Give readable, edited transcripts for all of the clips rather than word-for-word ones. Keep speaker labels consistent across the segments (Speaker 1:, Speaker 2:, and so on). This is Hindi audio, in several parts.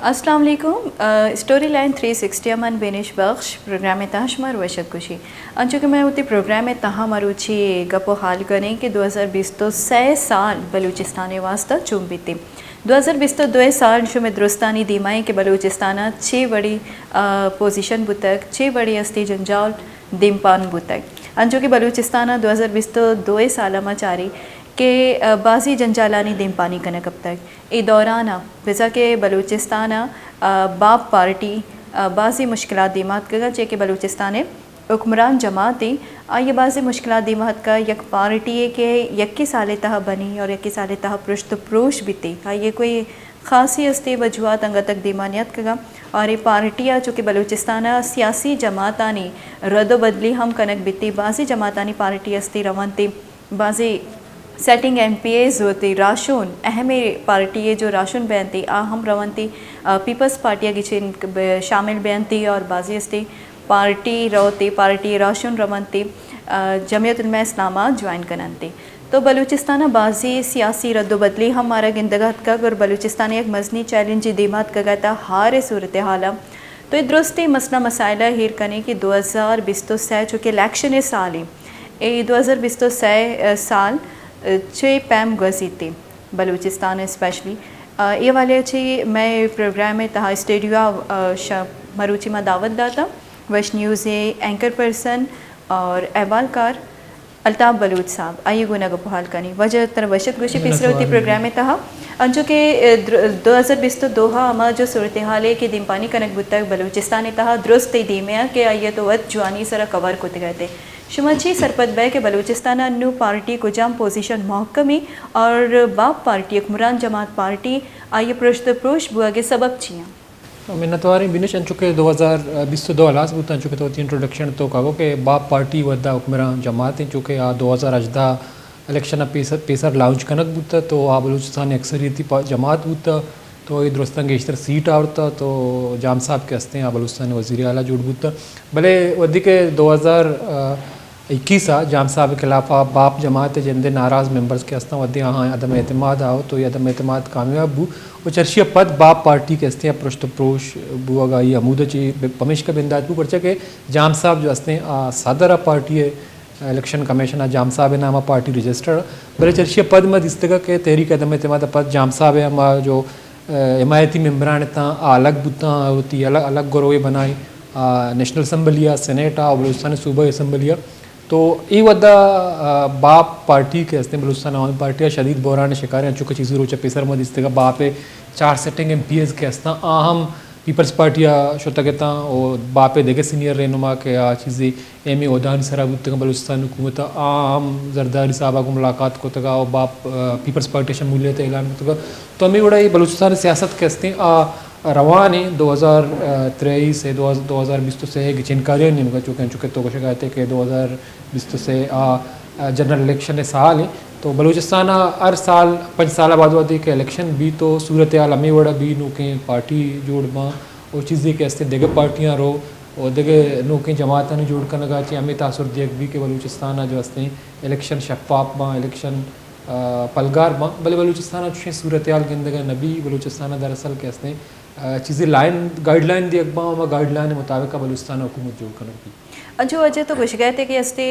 Speaker 1: अस्सलाम वालेकुम स्टोरी लाइन 360 अमन बेनिश बख्श प्रोग्राम में तहशमर वशद कुशी अंचो कि मैं उतनी प्रोग्राम में तहा मरुची गपो हाल करें कि 2020 तो 6 साल बलूचिस्तान वास्ता चुम बीती 2020 तो 2 साल जो में दुरुस्तानी दीमाई के बलूचिस्तान 6 बड़ी पोजीशन बुतक 6 बड़ी अस्ती जंजाल दिमपान बुतक अंचो कि बलूचिस्तान 2020 तो 2 साल चारी के बाजी जंजालानी दिम पानी कनक अब तक ए दौराना वैसा के बलूचिस्तान बाप पार्टी बाजी मुश्किलात दिमात का चे के बलूचिस्तान हुक्मरान जमाती ये बाजी मुश्किलात दिमात का यक पार्टी के यक्की साल तह बनी और यक्की साल तह पृष्ठ प्रोश बीती ये कोई ख़ासी हस्ती वजूहत अंग तक दीमानियत का और ये पार्टियाँ चूँकि बलूचिस्तान सियासी जमातानी रद्द बदली हम कनक बीती बाजी जमातानी पार्टी हस्ती रवंती बाजी सेटिंग MPAs होती राशून अहम पार्टी जो राशून बेनती हम रवंती पीपल्स पार्टिया गिचिन शामिल बेनती और बाजी अस्ती party रवती party राशून रवंती Jamiat Ulama इस्लामा join करनती तो बलूचिस्तान बाजी सियासी रद्दबदली हमारा गिंदगत का और बलूचिस्तान एक मजनी चैलेंज दीमात का गया था हार सूरत हाल तो ये दुरुस्ती मसला मसाइला हीर करने की 2020 चूँकि इलेक्शन साल ही 2020 साल छः पैम गजीती बलूचिस्तान स्पेशली ये वाले अच्छी मैं प्रोग्राम में तहा स्टेडियो मरूची में दावत दाता वश न्यूज़ एंकर पर्सन और अहवालकार अल्ताफ़ बलूच साहब आइए गुना को बहाल करनी वजह तर वशत गुशी पिछले होती प्रोग्राम में तहा अंजो के 2020 तो दोहा अमा जो सूरत हाल है कि दिमपानी कनक बुतक बलूचिस्तान तहा दुरुस्त दीमिया के आइए तो वत जवानी सरा कवर कोते गए थे शुमाची सरपत बै के बलूचिस्तान अन्नू पार्टी को जाम पोजीशन महकमी और बाप पार्टी हुक्मरान जमात पार्टी आइए पृष्ठ प्रोश बुआ के सबब छियाँ
Speaker 2: मिन्नतवारी बिनिश अंचुके 2020 दो अलास बुत अंचुके तो इंट्रोडक्शन तो कहो कि बाप पार्टी वद्दा हुक्मरान जमात चूँकि 2018 इलेक्शन पेसर लॉन्च कनक बुत तो बलूचिस्तान अक्सरियती जमात बुत तो ये दुरुस्तान के इश्तर सीट आवता तो जाम साहब के हस्ते बलूचिस्तान वज़ीर आला जुड़ बुत भले वदी के 2021 जाम साहब के खिलाफ बाप जमात जिंदे नाराज़ मेंबर्स के हस्ता वदी हाँ अदम एतमाद आओ तो ये अदम एतमाद कामयाब बू और चर्चिया पद बाप पार्टी के हस्ते पृष्ठ प्रोश बुआगा ये अमूद ची पमिश का बिंदाज बू परचा के जाम साहब जो हस्ते सदर पार्टी है इलेक्शन कमीशन जाम साहब नामा पार्टी रजिस्टर भले चर्चिया पद मद इस्तगा के तहरीक अदम एतमाद पद जाम साहब है हमारा जो हिमायती मेम्बरान अलग बुता होती अलग अलग गोरोए बनाई नेशनल असम्बलिया सेनेटा और बलूचिस्तान सूबा असम्बलिया तो ये वद्दा बाप पार्टी के हस्ते बलूचिस्तान आवामी पार्टी शदीद बहरान शिकार चुके चीज़ रोचा पेसर मद इस्तेगा बाप 4 सेटिंग MPAs के हस्ता हम पीपल्स पार्टिया शोतगता और बापे देखे सीनियर रहनुमा के चीज़ें एम उदान सराबुत बलूचिस्तान हुकूमत आम जरदारी साहबा को मुलाकात को तगा और बाप पीपल्स पार्टी शमूलियत ऐलान को तो हमें बड़ा ये बलूचिस्तान सियासत के हस्ते रवान है 2023 से 2020 से गिचिनकारियाँ निमका चुके तो शिकायत है कि 2020 से जनरल इलेक्शन साल है तो बलूचिस्तान हर साल 5 साल बाद वादी के इलेक्शन भी तो सूरत हाल हमें बड़ा भी नोके पार्टी जोड़ माँ और चीज़ें के हस्ते देगे पार्टियाँ रो और देगे नोके जमात ने जोड़ कर लगा चाहिए हमें तासुर देख भी के बलूचिस्तान जो हस्ते इलेक्शन शफाफ माँ इलेक्शन पलगार माँ भले बलूचिस्तान अच्छे सूरत हाल के अंदर नबी बलूचिस्तान दरअसल के हस्ते चीज़ें लाइन गाइडलाइन दी अकबा और गाइडलाइन मुताबिक बलूचिस्तान हुकूमत जोड़ कर भी
Speaker 1: जो अजय तो कुछ गए थे कि अस्ते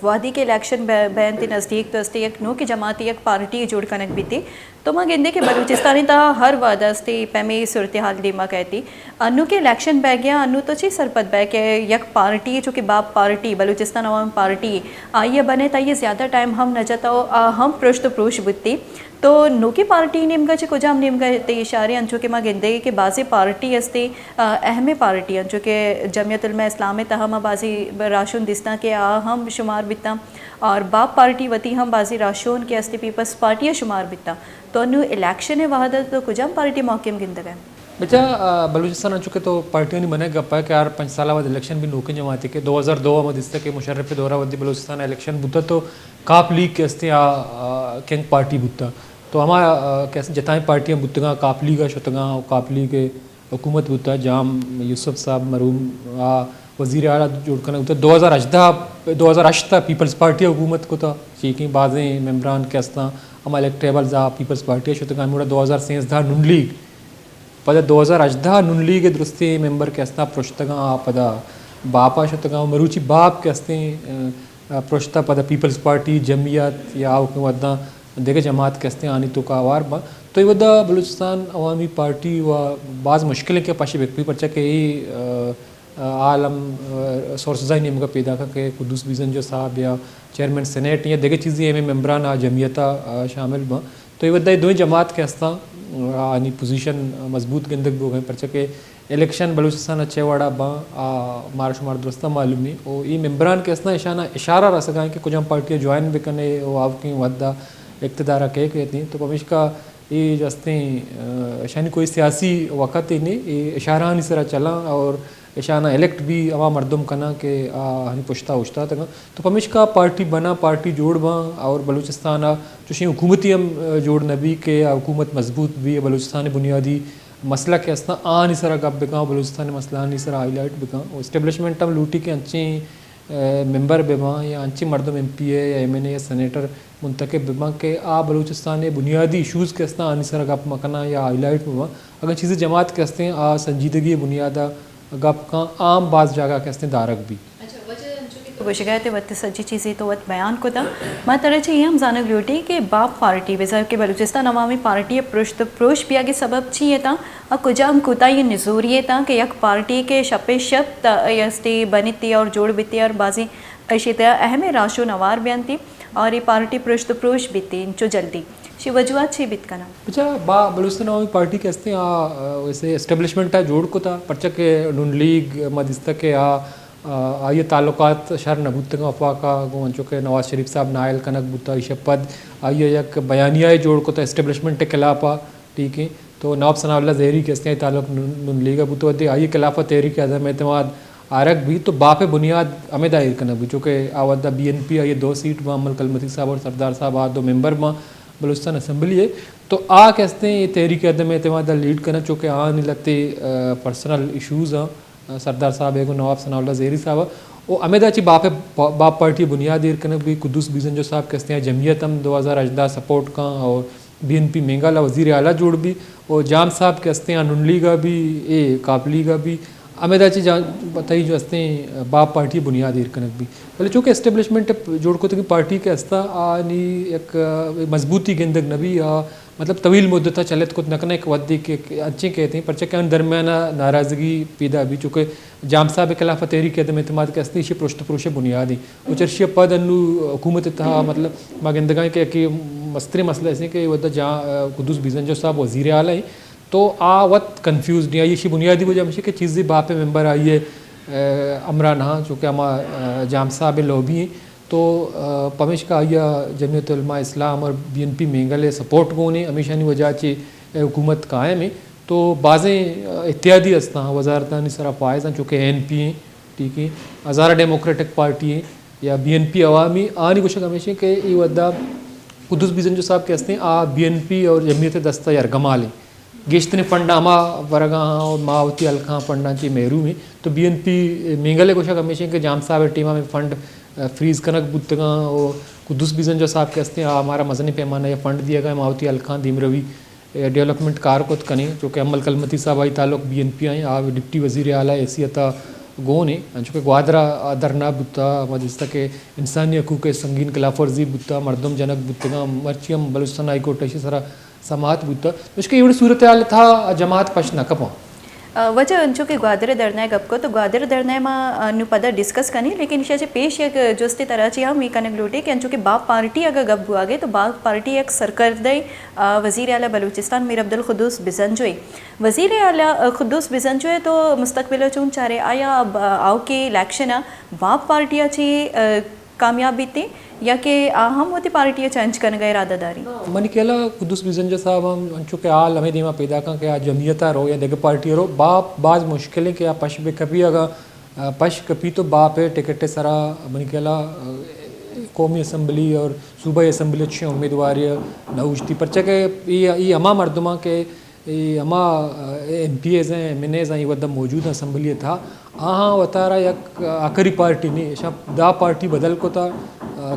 Speaker 1: वादी के इलेक्शन बैन थे नज़दीक तो अस्ते एक नो की जमाती एक पार्टी जोड़ कनक भी थी तो मैं गेंदे के बलूचिस्तानी था हर वादा अस्ते पैमे सूरत हाल दिमा कहती अनु के इलेक्शन बै गया अनु तो ची सरपत बै के यक पार्टी जो कि बाप पार्टी बलूचिस्तान अवाम पार्टी आइए बने ताइए ज़्यादा टाइम हम न जाता हम पृष्ठ प्रोश बुत्ती तो नोकी पार्टी नेमका चे कुजाम नेमका ते इशारे अंचो के माँ गेंदे के बाजी पार्टी अस्ते अहम पार्टी अंचो के जमीयत उलमा इस्लाम तहम बाजी राशून दिस्ता के हम शुमार बिता और बाप पार्टी वती हम बाजी राशून के अस्ते पीपल्स पार्टी शुमार बिता तो अनु इलेक्शन है वहादत तो कुजाम पार्टी मौके में गिंद गए
Speaker 2: बच्चा बलूचिस्तान चुके तो पार्टियों ने मने गप्पा कि यार 5 साल बाद इलेक्शन भी नोके जमाती के 2002 में दिसते के मुशर्रफ दौरा वदी बलूचिस्तान इलेक्शन बुता तो काप लीग के हस्ते किंग पार्टी बुता तो हमारा कैसे जताएं पार्टियाँ बुतगा काप लीग शतगा काप लीग के हुकूमत बुता जाम यूसुफ साहब मरूम वज़ीर आला जोड़ कर 2018 पीपल्स पार्टी हुकूमत को था चीकी बाज़ें मेम्बरान के हस्ता हम इलेक्टेबल जा पीपल्स पार्टी शतगा मुड़ा 2013 नुन लीग पद 2018 नुनली के दुरुस्ती मेंबर के अस्ता पृष्ठगा पद बापा शतगा मरुचि बाप के अस्ते पृष्ठ पद पीपल्स पार्टी जमियत या वद्दा देखे जमात के अस्ते आनी तो का वार बा तो ये वद्दा बलूचिस्तान अवामी पार्टी व बाज़ मुश्किलें के पाशी व्यक्ति परचा के आलम सोर्सेज नियम का पैदा के कुदूस बीजन जो साहब या चेयरमैन सेनेट या देखे चीज़ें में मेम्बरान जमियता शामिल बा तो ये वद्दा दो जमात के अस्ता आनी पोजीशन मजबूत गंदक बो गए परचा के इलेक्शन बलूचिस्तान अच्छे वाड़ा बा मार शुमार दुरुस्ता मालूम है और ये मेम्बरान के अस्ता इशारा रह सका कि कुछ हम पार्टियाँ ज्वाइन भी करने वो आपकी वद्दा इक़्तिदार के कहती तो पमिश का ये जस्ते शानी कोई सियासी वक़्त ही नहीं ये इशारा नहीं सरा चला और इशाना इलेक्ट भी अवा मर्दम कना के हनी पुश्ता उश्ता तक तो पमिश का पार्टी बना पार्टी जोड़ बा और बलूचिस्तान जो हुकूमती हम जोड़ नबी के हुकूमत मजबूत भी बलूचिस्तान बुनियादी मसला के अस्ता नहीं सरा गप बिका बलूचिस्तान मसला नहीं सरा हाईलाइट बिका और इस्टेब्लिशमेंट हम लूटी के अच्छे मेंबर बेमा या अंची मर्दम MP या MNA या सेनेटर मुंतखब बेमा के बलूचिस्तान बुनियादी इशूज़ के अस्ता आनी सरा गप मकना या हाईलाइट बेमा अगर चीज़ें जमात के हस्ते संजीदगी बुनियादा गप का आम बाज़ जगह के हस्ते दारक भी
Speaker 1: शिकायत वत सच्ची चीज़ें तो वत बयान को था मैं तरह से ये हम जानक लूटी कि बाप पार्टी बेजार के बलूचिस्तान अवामी पार्टी पृष्ठ प्रोश पिया के सबब चाहिए था और कुजाम कुता ये नजूरिए था कि यक पार्टी के शपे शब यस्ते बनिती और जोड़ बिती और बाजी ऐसी तरह अहम राशो नवार बयान थी और ये पार्टी पृष्ठ प्रोश बीती जो जल्दी शी वजूहत छे बित का नाम
Speaker 2: अच्छा बलूचिस्तान अवामी पार्टी के हस्ते वैसे एस्टेब्लिशमेंट जोड़ को था परचा के नून लीग मदिस्ता के ये ताल्लुकात शहर नबूत अफवा का गोवंचो के नवाज शरीफ साहब नायल कनक बुता इशपद आइए एक बयानिया जोड़ को था एस्टेब्लिशमेंट के खिलाफा ठीक है तो नवाब सनाउल्लाह ज़हरी के हस्ते ताल्लुक नून लीग बुतवदी आइए खिलाफा तहरीक अदम एतमाद आरक भी तो बाप बुनियाद अमेद आयर कनक भी चूँकि आवदा BNP ये 2 सीट मां अमल कलमती साहब और सरदार साहब 2 मेंबर मां बलूचिस्तान असम्बली है तो कहते हैं ये तहरीक अदम एतमाद लीड करना चूँकि नहीं लगते पर्सनल इशूज़ सरदार साहब है नवाब सनाउल्लाह ज़हरी साहब वो अमेदाची बाप पार्टी बुनियाद करने भी कुदूस बीजन जो साहब कहते हैं जमियत हम 2018 सपोर्ट का और BNP मेंगाला वज़ीर आला जोड़ भी और जाम साहब कहते हैं नुनली का भी काबली का भी अमेदाची बताई जो हस्ते बाप पार्टी बुनियाद कनक भी पहले चूँकि एस्टेब्लिशमेंट जोड़ को कि पार्टी के हस्ता आनी एक मजबूती गेंदक नबी मतलब तवील मुद्दत चलत को नकना एक वद्दी के अच्छे कहते हैं परचा के दरमियाना नाराज़गी पैदा भी चूँकि जाम साहब खिलाफ तहरीक अदम एतमाद के हस्ते पृष्ठ पुरुष बुनियादी उचर्शिय पद अनु हुकूमत था मतलब मागंदगा के मस्तरे मसला ऐसे कि वह जहाँ कुदूस बीजन जो साहब वज़ीर आला है तो वत कन्फ्यूज नहीं आई ये बुनियादी वजह हमेशा कि चीज़ें बाप मेंबर आई है अमरान हाँ चूँकि हम जाम साहब लॉबी हैं तो पमेश का आइया जमियत उलमा इस्लाम और BNP मेंगल सपोर्ट को ने हमेशा नहीं वजह चे हुकूमत कायम है तो बाज़ें इत्यादि अस्ता वजारतानी सरा फायज़ हैं चूँकि NP हैं ठीक है हज़ारा डेमोक्रेटिक पार्टी हैं या BNP अवामी आनी कुछ हमेशा के ये वद्दा कुदूस बीजन जो साहब कहते हैं BNP और जमियत दस्ता यार गमाल हैं गेश्तने फंडा अमा वरगा और मावती अलखा फंडा ची मेरू में तो BNP मेंगले कुछ हमेशा के जाम साहब टीमा में फंड फ्रीज कनक बुतगा और कुदूस बीजन जो साहब कहते हैं हमारा मजनी पैमाना ये फंड दिया गया मावती अलखा दीमरवी डेवलपमेंट कार को कने जो कि अमल कलमती साहब आई ताल्लुक BNP आई डिप्टी वज़ीर आला हैसियत गो ने चूँकि ग्वादरा धरना बुता मजिस्ता के इंसानी हकूक़ संगीन खिलाफ वर्जी बुता मरदम जनक बुतगा मर्चियम बलूचिस्तान हाई कोर्ट ऐसी सारा समात बुता उसके ये सूरत हाल था जमात पश न कपा
Speaker 1: वजह अंचो के ग्वादर धरना गप को तो ग्वादर धरना में नु पदा डिस्कस करनी लेकिन इसे पेश एक जोस्ती तरह से हम कनक लूटे कि अंचो के बाप पार्टी अगर गप हुआ गए तो बाप पार्टी एक सरकर्दई वज़ीर आला बलूचिस्तान मीर अब्दुल खुदूस बिजंजोई वज़ीर आला खुदूस बिजंजोई तो मुस्तकबिल चून चारे आया आओ के इलेक्शन बाप पार्टी अच्छी कामयाबी थी या कि हम होती पार्टियाँ चेंज करने गए इरादादारी
Speaker 2: मन केला कुदूस बिजन जो साहब हम चूँकि आल हमें दीमा पैदा का क्या जमियता रो या देख पार्टी रो बाप बाज मुश्किलें क्या पश बे कभी अगर पश कभी तो बाप है टिकट सरा मन केला कौमी असम्बली और सूबाई असम्बली अच्छे उम्मीदवार नौजती परचा के ये अमा मरदमा के अमा MPs हैं MNAs हैं ये वद्दा मौजूद असम्बली था हाँ वतारा एक आखिरी पार्टी नहीं ऐसा दा पार्टी बदल को था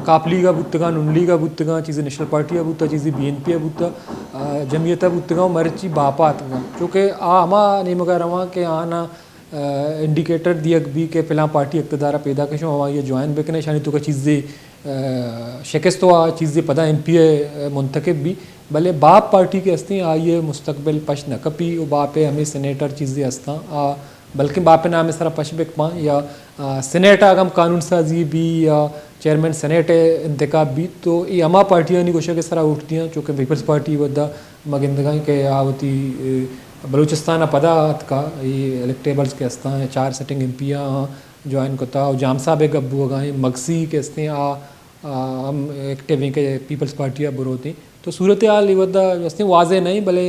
Speaker 2: कापली का बुतगा नुनली का बुतगा चीज़ें नेशनल पार्टी का बुता चीज़ें BNP का बुता जमीयत बुतगा मर्ची बापात चूँकि आमा नहीं मगा रवा के आना इंडिकेटर दियक भी के फिलहाल पार्टी इक़्तिदार पैदा के शो ये ज्वाइन बेकने शानी तो का चीज़ें शिकस्त तो चीज़ें पता MP मुंतखब भी भले बाप पार्टी के हस्ती आइए मुस्तकबिल पश न कपी बापे हमें सेनेटर चीज़ें हस्ता बल्कि बापे नाम इस तरह पश बेक पा या सेनेट आगम कानून साजी भी या चेयरमैन सेनेट इंतखाब भी तो ये अमा पार्टियाँ नहीं कोशिश के तरह उठती हैं चूँकि पीपल्स पार्टी वद्दा मगिंदगा के आवती बलूचिस्तान पदा का ये इलेक्टेबल्स के हस्ता हैं 4 सिटिंग MP ज्वाइन कोता और जाम साहब एक अब्बू गाएँ मगसी के हस्ते हम एक्टिव के पीपल्स पार्टी बुरोती तो सूरत हाल इवद्दा वस्ती वाजे नहीं भले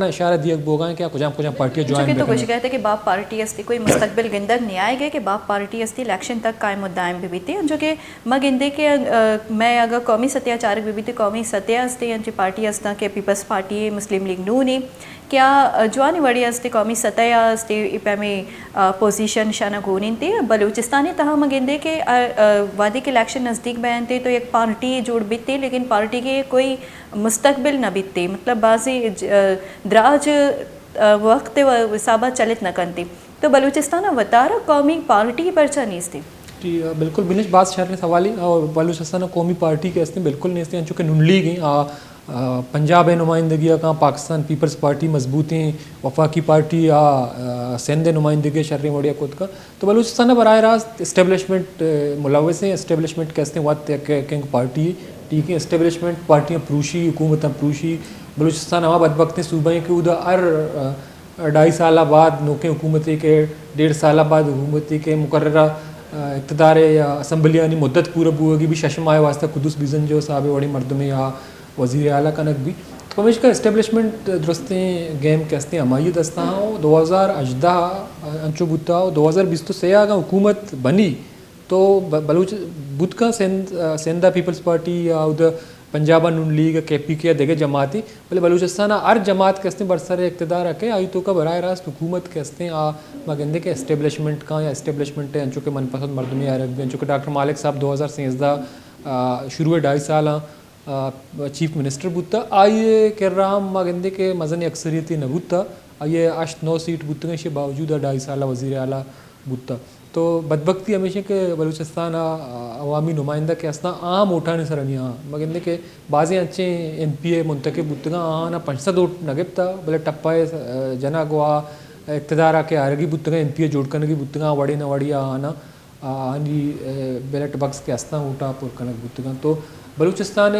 Speaker 2: ना इशारा दिया बोगा क्या कुछ पार्टियाँ ज्वाइन
Speaker 1: तो कुछ कहते कि बाप पार्टी अस्ती कोई मुस्तकबिल गिंदक नहीं आएगा कि बाप पार्टी अस्ती इलेक्शन तक कायम मुद्दाएं भी बीती जो कि मैं गिंदे के मैं अगर कौमी सत्याचारक भी बीती कौमी सत्या अस्ती यांची पार्टी अस्ता के पीपल्स पार्टी मुस्लिम लीग नूनी क्या ज्वानी वड़ी अस्ते कौमी सतह अस्ते इपे में पोजीशन शाना गोनी थी बलूचिस्तानी तह मगिंदे के वादी के इलेक्शन नज़दीक बयान थे तो एक पार्टी जोड़ बीतती लेकिन पार्टी के कोई मुस्तकबिल न बीतते मतलब बाजी द्राज वक्त वसाबा चलित न करती तो बलूचिस्तान वतारा कौमी पार्टी पर नहीं थी
Speaker 2: जी बिल्कुल बिनिश बात शहर ने सवाली और बलूचिस्तान कौमी पार्टी के हस्ते बिल्कुल नहीं थी चूँकि नुनली गई पंजाब नुमाइंदगी का पाकिस्तान पीपल्स पार्टी मजबूती वफाकी पार्टी या सिंध नुमाइंदगी शर्री मोड़िया खुद का तो बलूचिस्तान बरह रास्त इस्टेब्लिशमेंट मुलवस हैं इस्टेब्लिशमेंट के हस्ते वत किंग पार्टी ठीक है इस्टेब्लिशमेंट पार्टियाँ प्रूशी हुकूमत प्रूशी बलूचिस्तान हवा बदबकते सूबे के उधर हर 2.5 साल बाद नौके हुकूमती के 1.5 साल बाद हुकूमती के मुकर्ररा इक़्तिदार या असम्बलियानी मुद्दत पूरा बुएगी भी शशम आए वास्ता कुदूस बिजन जो साहब बड़ी मरदमे या वज़ीर आला कनक भी तो हमेश का इस्टेब्लिशमेंट दुरुस्तें गेम के हस्ते हमारी दस्ता 2018 अंचो बुता 2020 तो से आगा हुकूमत बनी तो बलूच बुत का सेंधा पीपल्स पार्टी या उधर पंजाब नून लीग KPK देगे जमाती बोले बलूचिस्तान हर जमात के हस्ते बरसर इक़्तिदार रखे आई तो का बरह रास्त हुकूमत के हस्ते मगंदे के इस्टेब्लिशमेंट का या इस्टेब्लिशमेंट है अंचो के मनपसंद मरदमी आ रख अंचो के डॉक्टर मालिक साहब 2013 शुरू 2.5 साल चीफ मिनिस्टर बुता आइए के राम मगंदे के मजन अक्सरियती न बुता आइए 8-9 सीट बुतने के बावजूद 2.5 साल वज़ीर आला बुता तो बदबख्ती हमेशा के बलूचिस्तान अवामी नुमाइंदा के हस्ता आम उठाने सरनिया मगंदे के बाज़ी अच्छे MPA मुंतखब बुतगा ना 500 नगेबता भले टप्पाए जना गोआ इक़्तिदार के आरगी बुतगा MPA जोड़कन की बुतगा वड़ी न वड़ी आना आनी बैलेट बक्स के हस्ता उठा पुरकनक बुतगा तो बलूचिस्तान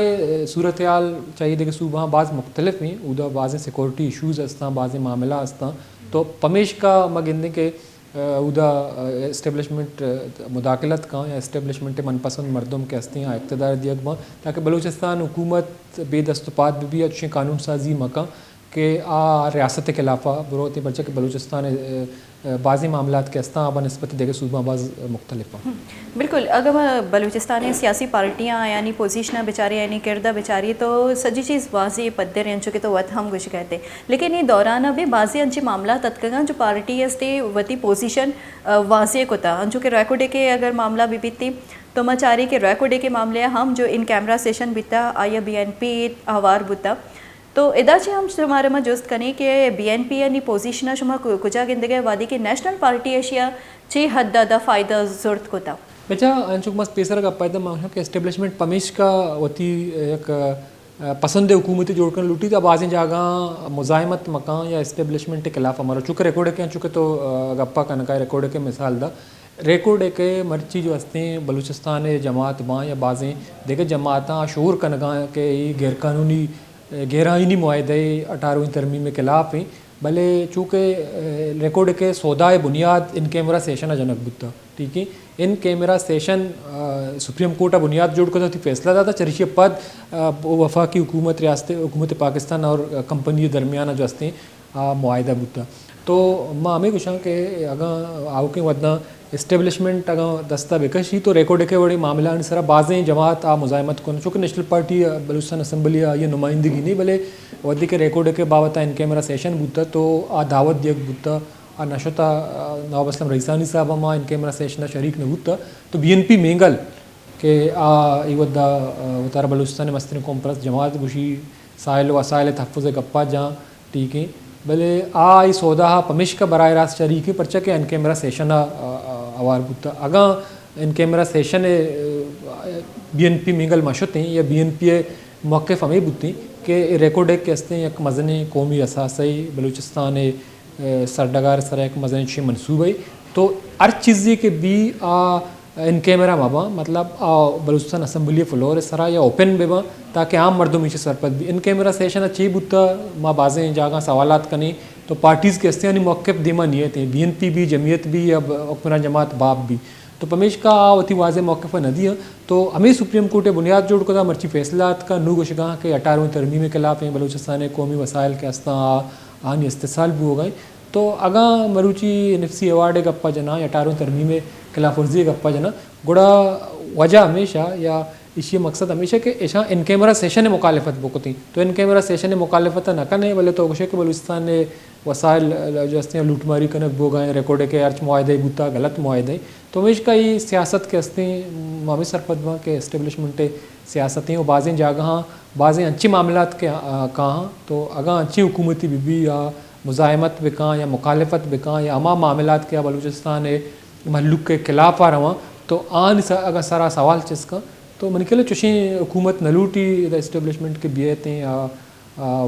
Speaker 2: सूरत हाल चाहिए देखिए सूबा बाज़ मुख्तलिफ हैं उधर बाज़ सिक्योरिटी इशूज़ हस्ता बाज़ मामला हस्ता तो पमेश का मगिंदे के उधर इस्टेब्लिशमेंट मुदाखलत का या इस्टेब्लिशमेंट मनपसंद मर्दों के हस्ते हैं इक़्तिदार दिया ताकि बलूचिस्तान हुकूमत बेदस्तपात भी अच्छे कानून साजी मका के रियासत के खिलाफा बरोती बच्चे के बलूचिस्तान बाज़ी मामलात के हस्ता बनस्बत देखे सूबा बाज़ मुख्तलिफ
Speaker 1: बिल्कुल अगर बलूचिस्तान सियासी पार्टियाँ यानी पोजीशन बेचारी यानी किरदा बेचारी तो सजी चीज़ वाजी पद्दे रह चुके तो वत हम कुछ कहते लेकिन ये दौरान अभी बाजी अंची मामला तत्कगा जो पार्टी हस्ते वती पोजीशन वाजे को था अंचो के रैकोडे के अगर मामला भी बीती तो मचारी के रैकोडे के मामले हम जो इन कैमरा सेशन बीता आया BNP हवार बुता तो इदाची हम शुमारे में जोस्त करें कि BNP यानी पोजीशन शुमा कुजा गिंदगे वादी के नेशनल पार्टी एशिया 6 हद दा फ़ायदा ज़रूरत को था
Speaker 2: बेचा अंशुक मस्त पेसर का पैदा मांगना कि एस्टेब्लिशमेंट पमेश का वती एक पसंद हुकूमती जोड़कर लूटी तो बाज़ी जगह मुजाहिमत मकान या एस्टेब्लिशमेंट के खिलाफ हमारा चूँकि रिकॉर्ड के चूँकि तो गप्पा कनका रिकॉर्ड के मिसाल दा रिकॉर्ड के मर्ची जो हस्ते बलूचिस्तान जमात बाँ या बाज़ें देखे जमात शोर कनका के गैरकानूनी गैर-आइनी मुआहदे 18वीं तरमीम के खिलाफ हैं भले चूँकि रिकॉर्ड के सौदाए बुनियाद इन कैमरा सेशन जनक बुद्धा ठीक है इन कैमरा सेशन सुप्रीम कोर्ट बुनियाद जोड़ कर फैसला था चरिश पद वफाकी हुकूमत रियासत हुकूमत पाकिस्तान और कंपनी दरमियान जो हस्ते मुआहदा बुद्धा तो माँ हमें कुछ के अगर आओ के वदना इस्टेब्लिशमेंट अगर दस्ता बेकशी तो रिकॉर्ड के बड़ी मामला सरा बाज़ें जमात मुजाहिमत को चूँकि नेशनल पार्टी बलूचिस्तान असम्बली ये नुमाइंदगी नहीं भले वदी के रिकॉर्ड के बाबत इन कैमरा सेशन बुद्धा तो दावत दियक बुद्धा नशोता नवाब असलम रईसानी साहब माँ इन कैमरा सेशन शरीक न बुद्धा तो BNP मेंगल के इवद्दा उतारा बलूचिस्तान मस्तिन कॉम्प्रेस जमात बुशी साइल वसाइल तहफ़ुज़ गप्पा जहाँ ठीक है भले आई सौदा पमिश का बराह रास्त शरीकी परचा के इन कैमरा सेशन अवार बुता अगा इन कैमरा सेशन BNP मिंगल मशुत हैं या BNP मौक़िफ़ हमें बुती के रिकॉर्ड के हस्ते एक मज़ने कौमी असासी बलूचिस्तान सरडगार सर एक मज़ने शी मनसूबे तो हर चीज़ के भी इन कैमरा माबा मतलब बलूचिस्तान असम्बली फ्लोर सरा या ओपन बेबा ताकि आम मर्दों में सरपत भी इन कैमरा सेशन अच्छी बुता माँ बाज़ें जागा सवालात कने तो पार्टीज़ के हस्ते मौक़िफ़ देमा नियत हैं BNP भी जमीयत भी या हुक्मरान जमात बाप भी तो पमेश का अति वाज़े मौक़िफ़ नदी तो हमें सुप्रीम कोर्ट बुनियाद जोड़ को मर्ची फैसलात का नू गुशगाह के 18वीं तरमीम के खिलाफ बलूचिस्तान कौमी वसाइल के हस्ता आन इस्तेसाल भी हो गए तो अगा मरूची नफसी अवार्ड गप्पा जना 18वीं तरमीम खिलाफ वर्जी गप्पा जना गुड़ा वजह हमेशा या इसी मकसद हमेशा कि ऐसा इन कैमरा सेशन मुखालफत बुकती तो इन कैमरा सेशन मुखालफत न कने बोले तो गुशे के बलूचिस्तान ने वसाइल जो हस्ते लूटमारी कनक बो गए रिकॉर्ड के अर्च मुआदे बुता गलत मुआदे तो हमेश का ये सियासत के हस्ते मामी सरपदवा के इस्टेब्लिशमेंट सियासतें और बाज़ें जगह बाज़ें अच्छी मामलात के कहाँ तो अगा अच्छी हुकूमती भी या मुजाहमत बिका या मुखालफत बिका या अमा मामलात के बलूचिस्तान महलूक के खिलाफ आ रहा तो आन अगर सारा सवाल जिसका तो मन के चुशी हुकूमत न लूटी इस्टेब्लिशमेंट के बियतें या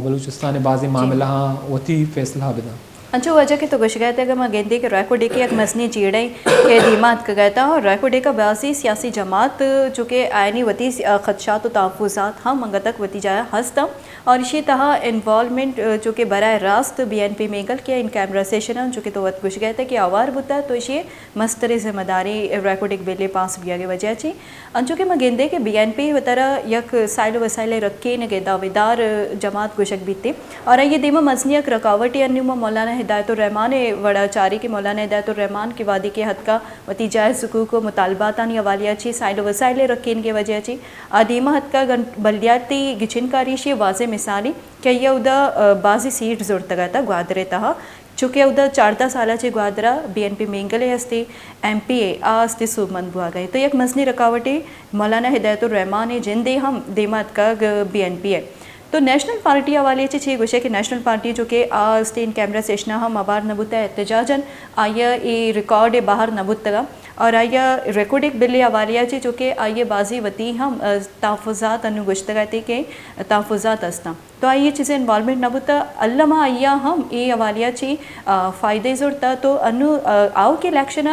Speaker 2: बलूचिस्तान बाज़ी मामला वती फैसला बिदा
Speaker 1: अंचो वजह के तो गुश गए थे मैं गेंदे के रायकोडे की एक मसनी चीड़े के दीमात का गया था और रायकोडे का बयासी सियासी जमात जो कि आयनी वती खदशात और तहफ़ुज़ात हम मंगा तक वती जाया हंसता और इसी तरह इन्वॉल्वमेंट जो कि बराह रास्त BNP मेगल के इन कैमरा सेशन जो कि तो वत गुश गए थे कि आवार बुता तो इसे मस्तरी जिम्मेदारी रायकोडे के बिले पास बिया के वजह ची अंचो के मैं गेंदे के BNP तरह यक साइल वसाइल रखे न के दावेदार जमात गुशक बीते और ये दीमा मजनी रकावटी अन्युमा मौलाना हिदायतुर्रहमान वड़ाचारी के मौलाना हिदायतुर्रहमान की वादी के हद का वतीजा सुकूक व मुतालबातानी अवालिया ची साइल वसाइल रखेन के वजह ची आदिमा हद का बलियाती गिचिनकारी शी वाजे मिसाली क्या यह उदा बाजी सीट जोर तगाता ग्वादरे तहा चूँकि उदा 14 सालाचे ग्वादरा BNP मेंगले हस्ते MPA आस्ते सुमन बुआ गए तो एक मसनी रकावटी मौलाना हिदायतुर्रहमान जिंदे हम देमत का BNP है तो नेशनल पार्टी वाले छे गुशे कि नेशनल पार्टी जो कि स्टेन कैमरा सेशन हम अबार नबुता एहतजाजन आया ये रिकॉर्ड बाहर नबुतगा और आया रिकॉर्डिक बिल अवालिया जो कि आइए बाजी वती हम तहफ़ुज़ात अनुगुश्तगा के तहफ़ुज़ात अस्ता तो आइए चीज़ें इन्वॉल्वमेंट नबुता अल्लामा आइया हम ये अवालिया ची फ़ायदे ज़रूरता तो अनु आओ के इलेक्शन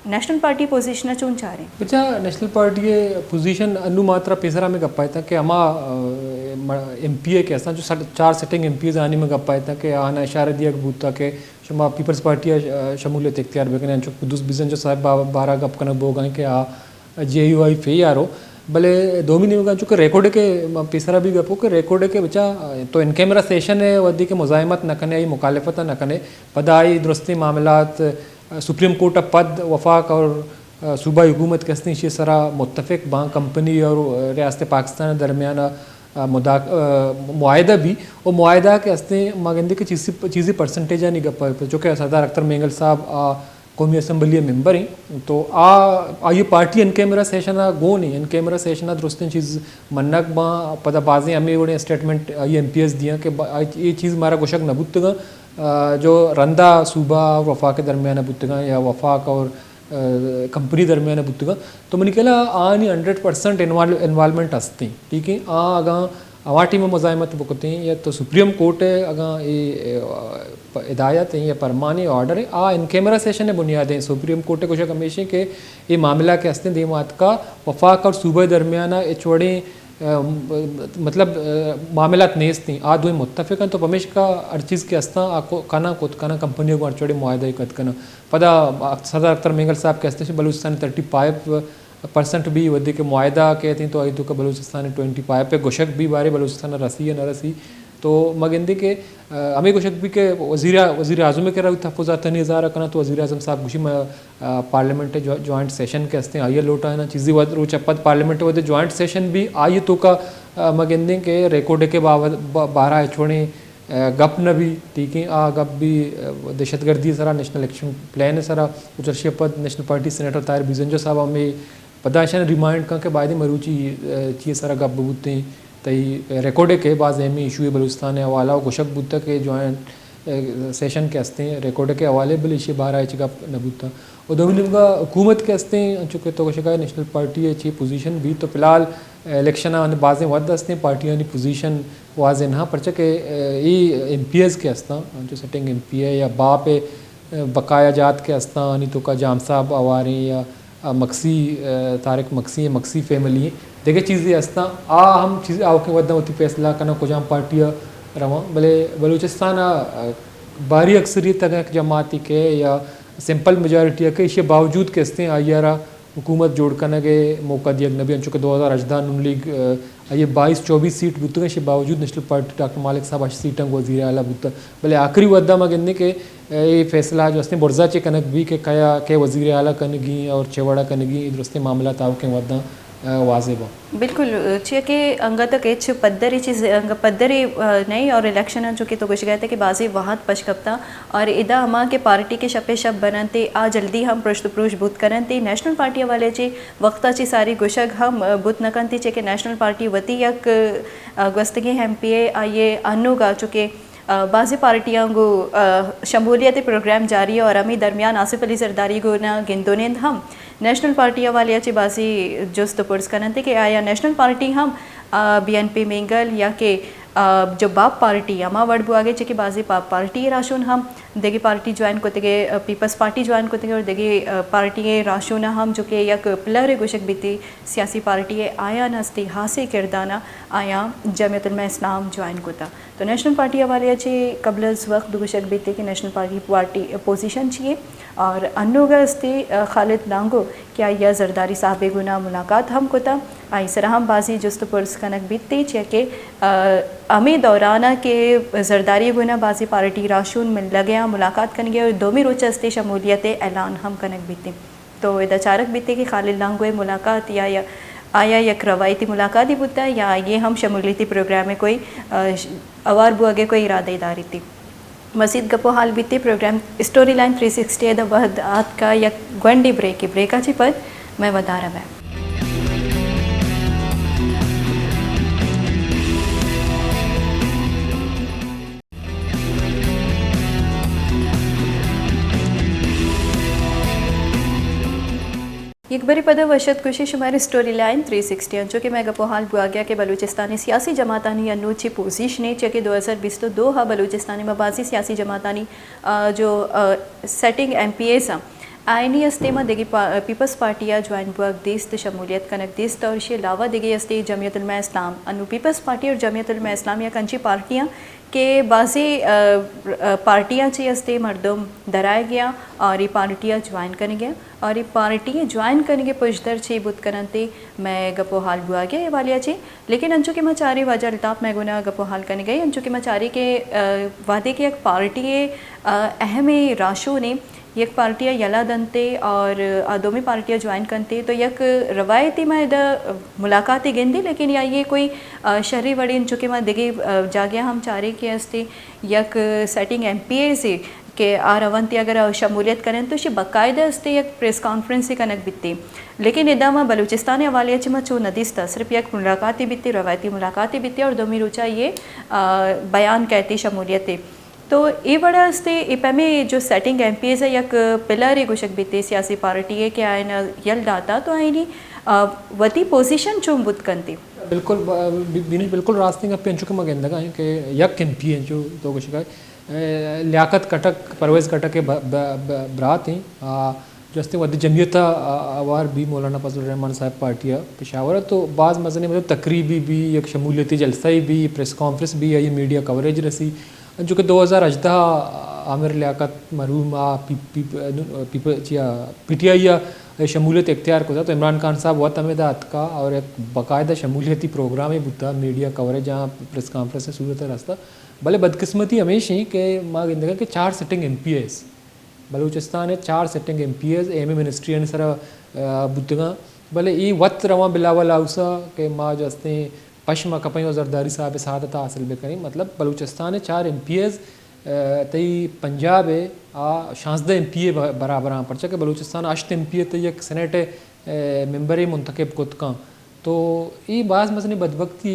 Speaker 1: नेशनल पार्टी पोजीशन चुन चाह रहे
Speaker 2: बच्चा नेशनल पार्टी के पोजीशन अनु मात्रा पेसरा में गप्पाए था कि अमा MPA के ऐसा जो 4 सिटिंग MPs आने में गप्पाए था कि आना इशारा दिया बूता के शमा पीपल्स पार्टी शमूलियत इख्तियार बेकने अंचो कुदूस बिजन जो साहब 12 गप कन बो गए कि JUI फे यारो भले 2 महीने में चूँकि रिकॉर्ड के पेसरा भी गपो के रिकॉर्ड के बच्चा तो इन कैमरा सेशन है वदी के मुजाहमत न कने मुखालफत न कने पदाई दुरुस्ती मामलात सुप्रीम कोर्ट पद वफाक और सूबाई हुकूमत के हस्ते ये सरा मुत्तफ़िक बा कंपनी और रियासत पाकिस्तान दरमियान मुआहदा भी और मुआहदा के हस्ते मागंदी के चीज़ी परसेंटेज नहीं गप्पा जो कि सरदार अख्तर मेंगल साहब कौमी असम्बली मेंबर हैं तो ये पार्टी इन कैमरा सेशन गो नहीं इन कैमरा सेशन दुरुस्त चीज़ मन्नक बा पता बाजें हमें वो स्टेटमेंट ये MPs दिया कि ये चीज़ हमारा गुशक नबुतगा जो रंदा सूबा और वफाक के दरमियान बुतगा या वफाक और कंपनी दरमियान बुतगा तो मैंने कहला आनी 100% इन्वॉल्वमेंट हस्ती ठीक है आगा अवाटी में मुजाहमत बुकते हैं या तो सुप्रीम कोर्ट है अगा ये हिदायत है या परमानी ऑर्डर है इन कैमरा सेशन है बुनियादें सुप्रीम कोर्ट कुछ हमेशा के ये मामला के हस्ते देमात का वफाक और सूबे दरमियान छोड़े मतलब मामलात नेस थी दो मुत्तफ़िक तो पमेश का हर चीज़ के हस्ता आपको काना कोतकाना कंपनियों को अर्चोड़े मुआहदा कद कना पदा सरदार अख्तर मेंगल साहब के हस्ते बलूचिस्तान 35% भी वधी के मुआहदा कहते हैं तो आई तो का बलूचिस्तान 25 पे गुशक भी बारे बलूचिस्तान रसी या न रसी तो मगंदी के हमें गुशक भी के वज़ीर आज़म के रहा तहफ़ुज़ात हज़ार करना तो वज़ीर आज़म साहब गुशी पार्लियामेंट जॉइंट सेशन के हस्ते आइए लोटा है ना चीज़ी रोच अपद पार्लियामेंट वधे जॉइंट सेशन भी आइए तो का मगंदी के रिकॉर्ड के बारह छोड़े गप न भी ठीक है गप भी दहशतगर्दी सरा नेशनल इलेक्शन प्लान है सरा उचरशी पद national party senator Tahir Bizenjo साहब हमें पदाशन रिमाइंड का के बाद मरूची चीज़ सारा गप बबूते तई रिकॉर्ड के बाद एमी इशू बलूचिस्तान हवाला गोशक बुद्ध के जॉइंट सेशन के हस्ते रिकॉर्ड के हवाले बल इशे बारह का नबूता और दोनों का हुकूमत के हस्ते चूँकि तो गोशक नेशनल पार्टी अच्छी पोजीशन भी तो फिलहाल इलेक्शन आने बाज़ वद हस्ते पार्टियां पोजीशन वाज ना परचा के MPs के हस्ता जो सेटिंग MP है या बाप बकाया जात के हस्ता तो का जाम साहब आवारे या मक्सी तारिक मक्सी फैमिली देखे चीज़ें हस्ता हम चीज़ें आवके वदा होती फैसला करना को जाम पार्टियाँ रवा भले बलूचिस्तान भारी अक्सरियत तक जमाती के या सिंपल मेजॉरिटी के इसके बावजूद के हस्ते आयारा हुकूमत जोड़ करने के मौका दिया नबी चूँकि 2018 नून लीग ये 22-24 सीट बुत के बावजूद नेशनल पार्टी डॉक्टर मालिक साहब 8 सीटों वज़ीर आला बुत भले आखिरी वद्दा में गिनने के ये फैसला जो हस्ते बुरजा चे कनक भी के कया के वज़ीर आला कनगी और चेवाड़ा कनगी इधर मामला ताव के वद्दा वाजे बा
Speaker 1: बिल्कुल चे के अंग तक एच पद्धरी चीज़ अंग पद्धरी नहीं और इलेक्शन जो कि तो कुछ कहते कि बाजी वहात पशकप्ता और इदा हमा के पार्टी के शपे शब बनते आ जल्दी हम पृष्ठ बुत करते नेशनल पार्टी वाले चे वक्ताची सारी गुशक हम बुत नकनती चे के नेशनल पार्टी वती यक गस्तगी MPA आइए अनुगा चुके बाज़ी पार्टियां गो शमूलियत प्रोग्राम जारी है और अमी दरमियान आसिफ अली जरदारी गो ना गिनदोनेंद हम नेशनल पार्टियां वाले अच्छी बाज़ी जुस्त पुरस करते कि आया नेशनल पार्टी हम BNP मिंगल या के जो बाप पार्टी अमा वर्ड आगे चे कि बाज़ी बाप पार्टी राशुन हम देगी पार्टी ज्वाइन को तेगे पीपल्स पार्टी ज्वाइन को तेगे और देगी पार्टी राशुन हम जो कि यक पिलर गुशक बीती सियासी पार्टी आया नस्ती हासे किरदाना आया जमीयत उलमा इस्लाम ज्वाइन को था तो नेशनल पार्टी वाले अच्छे कबल वक्त गुशक बीते कि नेशनल पार्टी पोजीशन चाहिए और अन्नोगा हस्ते खालिद लांगो क्या यह जरदारी साहब गुना मुलाकात हम को था आई सर हम बाजी जुस्त पुरस कनक बीतते चे के अमी दौराना के जरदारी गुना बाजी पार्टी राशून मिल लगे मुलाकात कन गए और दोमी रोच हस्ते शमूलियत ऐलान हम कनक बीते तो इदाचारक बीते कि खालिद लांगो मुलाकात या आया यक रवायती मुलाकात ही बुता या ये हम शमूलियती प्रोग्राम में कोई अवार बुआगे कोई इरादा इदारी थी मजीद गपो हाल बीते प्रोग्राम स्टोरी लाइन 360 द वहद आत का यक ग्वंडी ब्रेका ची पद मैं बता रहा है एक बड़ी पद वशत कुशी शुमारी स्टोरी लाइन 360 जो कि मैं गपो हाल बुआ गया कि बलूचिस्तानी सियासी जमातानी अनुची पोजीशन चे कि 2022 हा बलूचिस्तानी मबाजी सियासी जमातानी जो सेटिंग MPAs आईनी हस्ते में देगी पीपल्स पार्टियाँ ज्वाइन बुआ दिस्त शमूलियत कनक दिस्त और इसे अलावा देगी हस्ते जमीयत उलमा इस्लाम अनु पीपल्स पार्टी और जमीयत उलमा इस्लाम या कंची पार्टियाँ के बाज़ी पार्टियाँ ची हस्ते मर्दम दराया गया और ये पार्टियाँ ज्वाइन करने गया और ये पार्टियाँ ज्वाइन करने के पुजदर ची बुत करनते मैं गपो हाल बुआ गया ये वालिया ची लेकिन अंचु के मचारी वजह अल्ताफ मैं गुना गपो हाल करने गई अंचु के मचारी के वादे के एक पार्टी अहम राशो ने एक पार्टियाँ यला दनते और दोमी पार्टियाँ ज्वाइन करते तो यक रवायती में मुलाकातें गेंदी लेकिन या ये कोई शहरी वड़ी चुके मैं देखे जागे हम चारे के हस्ते यक सेटिंग MPA से के रवंती अगर शमूलियत करें तो इसे बाकायदा हस्ते एक प्रेस कॉन्फ्रेंस से कनक बीतती लेकिन इदा में बलूचिस्तान हवाले अच्छे में चो नदीस्ता सिर्फ एक मुलाकातें बीतती रवायती मुलाकातें बीतती और दोमी रुचा ये बयान कहती शमूलियत तो ये बड़ा हस्ते इपमे जो सेटिंग MPAs है यक पिलर गुशक बीते सियासी पार्टी है कि आयन यल दाता तो आयनी वती पोजीशन चुम बुत कंती
Speaker 2: बिल्कुल बिल्कुल रास्ते का पेंचु के मगेंदा का कि यक MPA जो तो कुछ का लियाकत कटक परवेज़ कटक के बरात हैं जो हस्ते वद जमीयत अवार भी मौलाना फजल रहमान साहब पार्टियाँ पेशावर तो बाज़ मज़ने मतलब तकरीबी भी एक शमूलियती जलसा भी प्रेस कॉन्फ्रेंस भी या ये मीडिया कवरेज रसी जो कि 2018 आमिर लियाकत मरहूम PTI शमूलियत इख्तियार को था तो इमरान खान साहब वत अमेदात का और एक बाकायदा शमूलियती प्रोग्राम ही बुता मीडिया कवरेज जहाँ प्रेस कॉन्फ्रेंस से सूरत रास्ता भले बदकिस्मती हमेशा ही कि माँ गिंदगा के 4 sitting MPAs Balochistan 4 sitting MPAs एम मिनिस्ट्री सर बुतगा भले ये वत रवा बिलावल आउसा के माँ जस्ते पश्मा कपई और जरदारी साहब शहादत हासिल भी करें मतलब बलूचिस्तान 4 MPAs तई पंजाब शांसद MPA बराबर हाँ पर्चा के बलूचिस्तान 8 MPA तई एक सेनेट मेंबर मुंतखब कुतका तो तो ये बाज मसनी बदबख्ती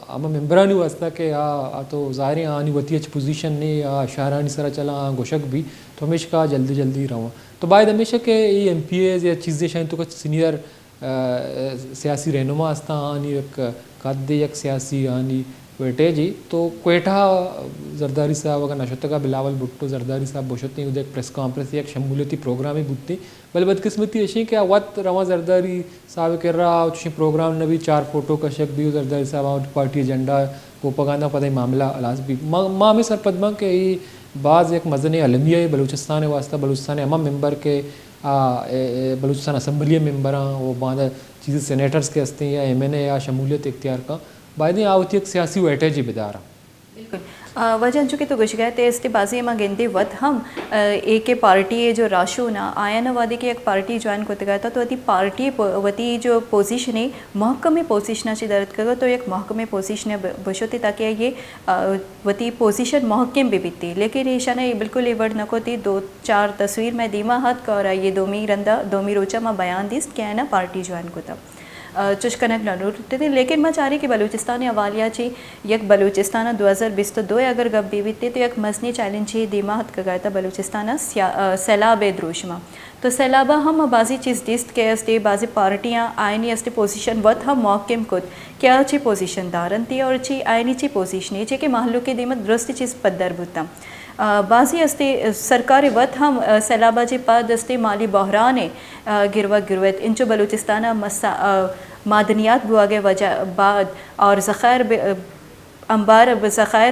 Speaker 2: आम मेम्बरानी वास्ता के आ तो ज़ाहिर आनी वती अच्छी पोजीशन ने या शाहरानी सरा चला गोशक भी तो हमेशा का जल्दी जल्दी रहा तो बाद हमेशा के ये MPAs या चीज़ें शायद तो कुछ सीनियर सियासी रहनुमा आस्ता आनी एक कादे एक सियासी आनी कोयटे जी तो कोयटा जरदारी साहब अगर नशतगा बिलावल भुट्टो जरदारी साहब बोशती उदय प्रेस कॉन्फ्रेंस एक शमूलियती प्रोग्राम ही बुद्धि बल बदकिस्मती अशी क्या वत रवा जरदारी साहब कर रहा उसी प्रोग्राम ने भी 4 फोटो कशक भी जरदारी साहब पार्टी एजेंडा प्रोपागंदा पता मामला अलाज भी माँ में सर पदमा के ये बाज़ एक मजन अलमिया बलूचिस्तान वास्ता बलूचिस्तान अमा मेम्बर के बलूचिस्तान असम्बली मेम्बर वो बाद चीज़ें सेनेटर्स के हस्ते या MNA या शमूलियत इख्तियार का बाद आवती एक सियासी वेटे जी बिदारा
Speaker 1: बिल्कुल वजह चुके तो कुछ गए थे इसके बाजी में गेंदे वत हम एक पार्टी है जो राशो ना आया ना वादे की एक पार्टी ज्वाइन करते गया था तो वती पार्टी वती जो पोजीशन है महकमे पोजीशनाची दर्द करो तो एक महकमे पोजीशन बशोती ताकि ये वती पोजीशन महकम भी बीती लेकिन ईशाना ये बिल्कुल ये वर्ड नको थी 2-4 तस्वीर में दीमा हाथ कर ये दोमी रोचा में बयान दिस क्या है ना पार्टी ज्वाइन को था चुशकनक नूरते थे लेकिन मैं चाह रही कि बलूचिस्तान अवालिया ची यक बलूचिस्तान 2022 अगर गप बीते तो यक मसनी चैलेंज ही दिमाग का गया था बलूचिस्तान सैलाब द्रोशमा तो सैलाबा हम बाजी चीज़ दिस्त के अस्ते बाजी पार्टियाँ आयनी अस्ते पोजीशन वत हम मौकम खुद क्या ची पोजीशन दारन थी और ची आयनी ची पोजीशन ची के महल्लू के दीमत दुरुस्ती चीज़ पद्दर बुता बाजी अस्ते सरकारी वत हम सैलाबाजी पद अस्ते माली बहरान गिरवत इंचो बलूचिस्तान मादनियात बुआगे वजह बाद और ज़ख़ायर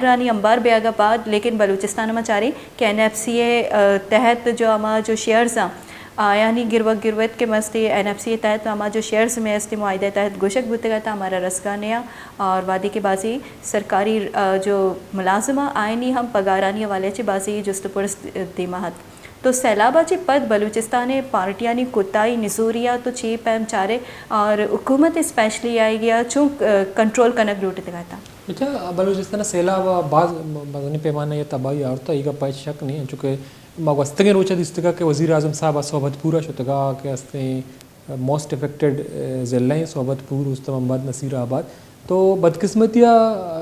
Speaker 1: रानी अंबार बेआगा बाद लेकिन बलूचिस्तान में चारी के NFCA तहत जो हमारा जो शेयर्स यानी गिरवत के मस्ती NFCA तहत हमारा जो शेयर्स में अस्ती मुआहदे तहत गोशक बुते गया था हमारा रसगानिया और वादी की बाजी सरकारी जो मुलाजमा आयनी हम पगारानी वाले ची बाजी जुस्तपुर दिमाहत तो सैलाबाजी पद बलूचिस्तान पार्टियानी कुताई निजूरिया तो ची पैम चारे और हुकूमत स्पेशली आई गया चूँ कंट्रोल कनक रूट गया था
Speaker 2: अच्छा बलूचिस्तान सैलाब बाज मदनी पैमाना ये तबाही और तो एक पाई शक नहीं है चूँकि वस्तगे रोचा दिस्तगा के वज़ीर आज़म साहब सोबतपूरा शुतगा के हस्ते मोस्ट इफेक्टेड ज़िले सोबतपूर उस्तमाबाद नसीराबाद तो बदकिस्मतिया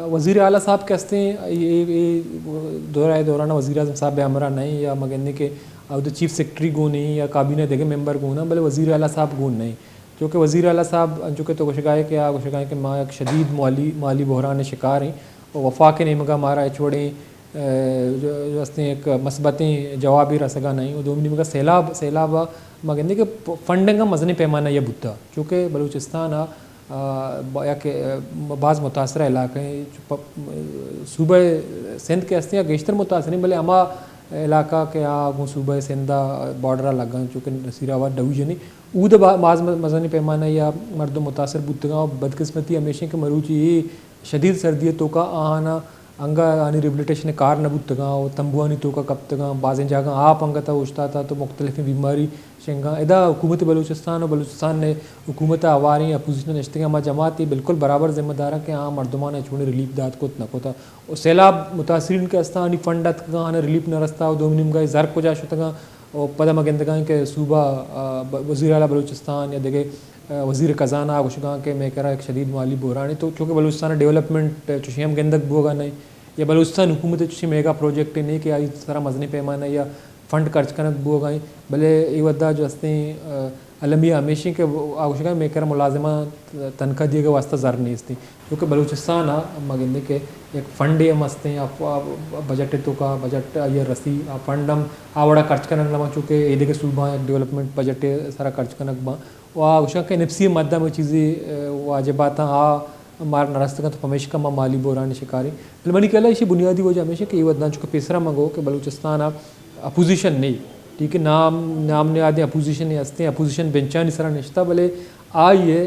Speaker 2: वज़ीर आला साहब के हस्ते ये दौराना वज़ीर आज़म साहब हमरा नहीं या मगने के चीफ सेक्रेटरी गो नहीं या काबीना देगे मेंबर गो ना भले वज़ीर आला साहब गो नहीं जो कि वज़ीर आला साहब जो कि तो गुशगाए के माँ एक शदीद माली बहरान शिकार हैं और वफाक ने मगा मारा छोड़े जो हस्ते एक मस्बतें जवाब ही रसगा नहीं और दोमिनी मगा सैलाब मगने के फंडिंग का मजनी पैमाना यह बुद्धा चूँकि बलूचिस्तान या के बाज़ मुतासरा इलाके सूबह सिंध के हस्ते गेशतर मुतासरी भले अमा इलाका के आगू सूबह सिंधा बॉर्डर लगा चूँकि नसीराबाद डिवीजन ऊद बाज़ मजनी पैमाना या मर्द मुतासर बुतगा बदकिस्मती हमेशा के मरूची ये शदीद सर्दियतों का आना अंगा आनी रिबिलिटेशन कार नबुतगा और तंबुआनी तो का कब तक बाज़ें जगह आप अंगता उछता था तो मुख्तलिफ बीमारी शेंगा इदा हुकूमत बलूचिस्तान और बलूचिस्तान ने हुकूमत आवारी अपोजिशन इश्तिगा मा जमात ही बिल्कुल बराबर जिम्मेदार के हाँ मर्दमान छोड़े रिलीफ दात को न कोता और सैलाब मुतासरीन के अस्ता आनी फंड आने रिलीफ न रस्ता और 2 मिनट गए ज़र को जा शुतगा और पदा मगंदगा के सूबा वज़ीर आला बलूचिस्तान या देखे वज़ीर ख़जाना गुशगा के मैं कह एक शदीद माली बहरानी तो चूँकि बलूचिस्तान डेवलपमेंट चुशियम गेंदक बोगा नहीं या बलूचिस्तान हुकूमत चुशी मेगा प्रोजेक्ट नहीं कि आई सारा मजनी पैमाना या फंड खर्च करना बोगा भले ये वदा जो हस्ते अलमिया हमेशा के गुशगा मैं कह मुलाजिमा तनख्वाह दिए वास्ता ज़र नहीं इसती क्योंकि बलूचिस्तान मगंदे के एक फंड ये मस्ते बजट तो का बजट ये रसी फंड हम आवड़ा खर्च करना लमा चूँकि ये के सूबा डेवलपमेंट बजट सारा खर्च करना बा वह गुशगा के NFCA मद्दा में चीज़ें वाजिबात मार नरस्तगा तो हमेशा का माली बोरान शिकारी मनी कहला इसी बुनियादी वजह हमेशा कि ये वदना चुका पेसरा मंगो कि बलूचिस्तान अपोजिशन नहीं ठीक है नाम ने आदि अपोजिशन हंसते अपोजिशन बेंचानी सरा निश्ता भले ये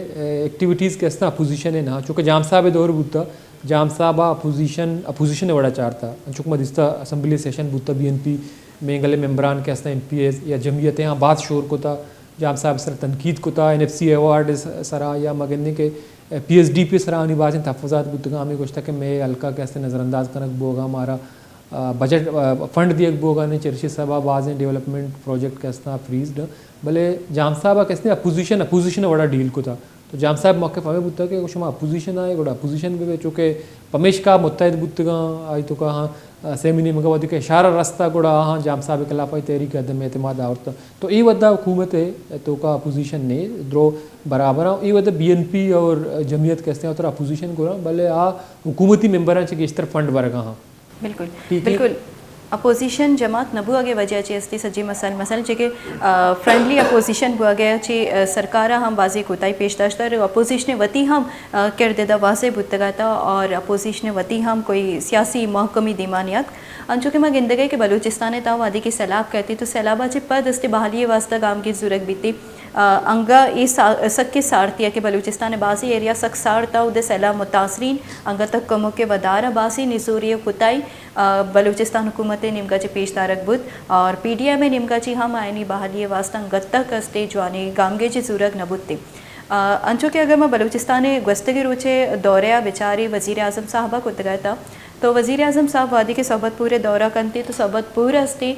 Speaker 2: एक्टिविटीज़ के हंसता अपोजिशन है ना चूँकि जाम साहब दौर बुता जाम साहब अपोजिशन बड़ा चाहता चूँकि मदिस्ता असम्बली सेशन बुता BNP मेंगले मेम्बरान के हंसता MPAs या जमीयत यहाँ बात शोर को था जाम साहब सर तनकीद को था NFCA अवार्ड सरा या मगने के PhD पे सराहनी बाज़ तहफ़्फ़ुज़ात बुतगा हमें कुछ कि मैं हल्का कैसे नज़रअंदाज कनक बोगा हमारा बजट फंड दिए बोगा ने चर्ची सभा बाज़ डेवलपमेंट प्रोजेक्ट कैसा फ्रीज्ड भले जाम साहब कैसे अपोजिशन बड़ा डील को था तो जाम साहब मौके पमे बुत्ता के कुछ अपोजिशन आए गोड़ा अपोजिशन भी चूँकि पमेश का मुत्तैद बुत्तगा आई तो कहा सेमिनी मगा वधी के इशारा रास्ता गोड़ा हाँ जाम साहब के खिलाफ तहरीक अदम एतमाद आवरता तो ये वद्दा हुकूमत है तो का अपोजिशन ने द्रो बराबर ये वद्दा BNP और जमीयत कहते हैं उतर अपोजिशन गोड़ा भले आ हुकूमती मेंबर के इस तरह फंड बरगा हाँ
Speaker 1: बिल्कुल बिल्कुल अपोजिशन जमात न बुआगे वजह ची अस्ती सज्जी मसल जेके फ्रेंडली अपोजिशन बुआगे ची सरकारा हम बाजी कोताई पेश दाश्तर अपोजिशन वती हम किरदेदा वाजे बुतगाता और अपोजिशन वती हम कोई सियासी महकमी दीमानियात अंचो के मैं गिंदगे के बलूचिस्तान ता वादी की सैलाब कहती तो सैलाबा ची पद अस्ती बहाली वास्ता गाम की ज़रूरत बीती अंगा इस सक के सारतिया के बलूचिस्तान बासी एरिया सक सारता उदे सैलाब मुतासरीन अंगा तक कमो के वदारा बासी निसूरी कुताई बलूचिस्तान हुकूमत निमगा ची पेश दारक बुद और PDI में निमगा ची हम आयनी बहाली वास्ता गत्ता कस्ते जवानी गामगे ची ज़रूरत नबुत्ती अंचो के अगर मैं बलूचिस्तान गस्तगी रोचे दौरे बेचारी वज़ीर आज़म साहबा को गया था तो वज़ीर आज़म साहब वादी के सोबत पूरे दौरा करती तो सोबत पूरा अस्ती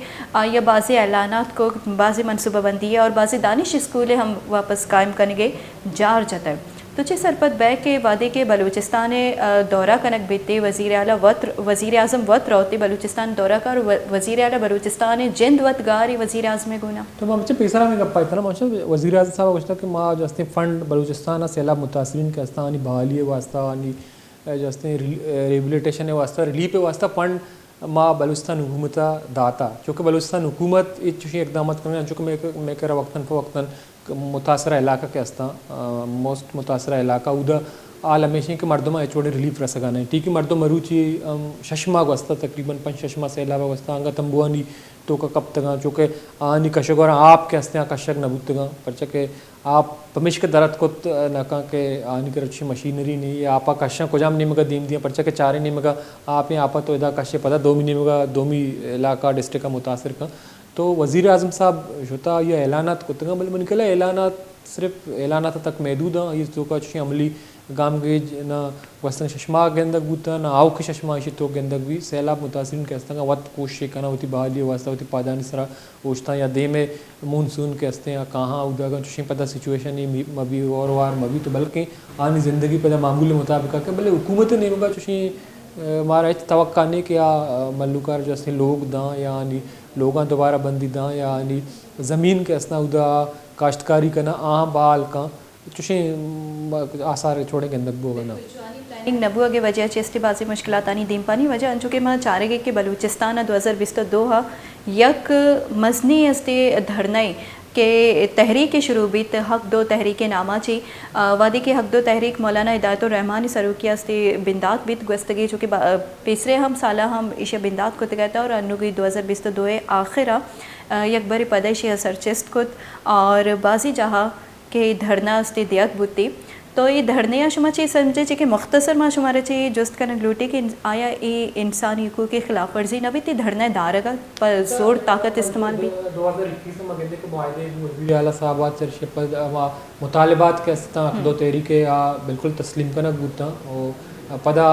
Speaker 1: या बाज़ी ऐलानात को बाज़ी मनसूबाबंदी है और बाज़ी दानिश स्कूलें हम वापस कायम करेंगे जार जता है तो चे सरपत बै के वादे के बलूचिस्तान दौरा कनक बीते वज़ीर आज़म वत रहते बलूचिस्तान दौरा कर वज़ीर आला बलूचिस्तान जिंद वत गारी वज़ीर आज़म गुना
Speaker 2: तो मैं पेसरा में गप्पा इतना माशा वज़ीर आज़म साहब कुछ कि माँ जस्ते फंड बलूचिस्तान सैलाब मुतासरीन के अस्ता बहाली वास्ता जस्ते रिहेबिलिटेशन वास्ता रिलीफ वास्ता फंड माँ बलूचिस्तान हुकूमत दाता चूँकि बलूचिस्तान हुकूमत ये इकदाम करने चूँकि मैं कह रहा वक्तन फ़वक्तन मुतासरा इलाका के अस्ता मोस्ट मुतासरा इलाका उदा आल हमेशा के मर्दमा चोड़े रिलीफ रसगा नहीं ठीक है मर्दों मरूची शशमा वस्ता तकरीबन 5-6 से अलावा वस्ता अंगा तंबुआनी तो का कब तक चूँकि आनी कशक और आप के हस्ते कशक नबुतगा परचा के आप पमिश के दरत को नका के आनी कर अच्छी मशीनरी नहीं आपा कशा कोजाम नहीं मगा दीम दिया परचा के चारे नहीं मगा आप आपा तो इदा कशे पता दोमी नहीं मगा दोमी इलाका डिस्ट्रिक्ट का मुतासर का तो वज़ीर आज़म साहब शुता ये ऐलानात को तंगा बल मन कला ऐलानात सिर्फ ऐलानात तक महदूद हैं ये तो का अच्छी अमली गाम गेज ना वस्तन शशमा गेंदक बूता ना आव के शशमा इशी तो गेंदक भी सैलाब मुतासरीन के हस्ता वत कोशिश करना होती बहाली वास्ता होती पादानी सरा ओछता या दे में मानसून के हस्ते या कहाँ उदागा चुशी पता सिचुएशन ही मबी और वार मबी तो बल्कि आनी ज़िंदगी पता मामूल मुताबिक के भले हुकूमत ने मगा चुशी मारा तवक्का नहीं कि मल्लुकार जैसे लोग दाँ या लोग दोबारा बंदी दाँ या ज़मीन के असना उदा काश्तकारी करना बाल का चुशी आसार छोड़ेंगे नब्बो ना
Speaker 1: प्लानिंग नबू अगे वजह चेस्टी बाजी मुश्किलात आनी दीम पानी वजह अंचु के माँ चारेगे के बलूचिस्तान 2022 हा यक मजनी अस्ते धरनाई के तहरीक शुरू बीत हक दो तहरीक नामा ची वादी के हक दो तहरीक मौलाना हिदायतुर रहमान सरूकिया से बिंदात बीत गस्तगी चूँकि तीसरे हम साला हम इशे बिंदात को तगता और अनुगी 2022 आखिरा यकबरी पदेशी सरचेस्ट खुद और बाजी जहाँ के धरना अस्ते दियत बुती तो ये धरने शुमा ची समझे कि मुख्तसर माँ शुमारे ची जुस्त करने लूटे कि आया ये इंसानी हकूक़ की खिलाफ वर्जी न भी थी धरना दारगा पर जोर ताकत इस्तेमाल भी
Speaker 2: 2021 में मगंदे के मुआहदे वज़ीर आला साहबात चर्चे पर मुतालिबात के दो तहरीके बिल्कुल तस्लीम करना गुता और पदा